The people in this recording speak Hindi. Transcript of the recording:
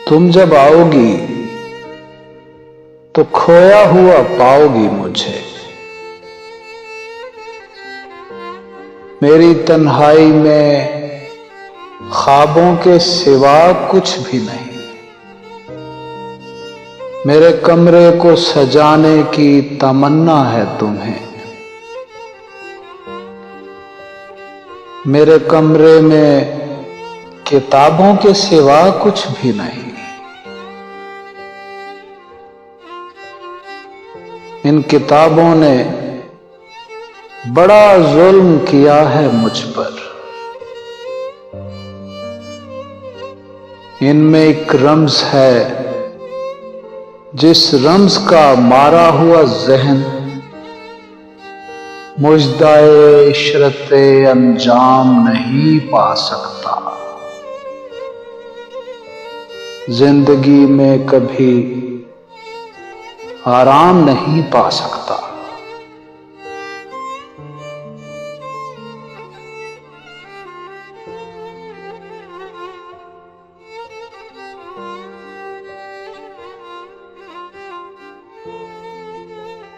तुम जब आओगी तो खोया हुआ पाओगी मुझे। मेरी तन्हाई में ख्वाबों के सिवा कुछ भी नहीं। मेरे कमरे को सजाने की तमन्ना है तुम्हें। मेरे कमरे में किताबों के सिवा कुछ भी नहीं। इन किताबों ने बड़ा जुल्म किया है मुझ पर। इनमें एक रम्ज है, जिस रम्ज का मारा हुआ जहन मुजदाए इशरते अंजाम नहीं पा सकता। जिंदगी में कभी आराम नहीं पा सकता।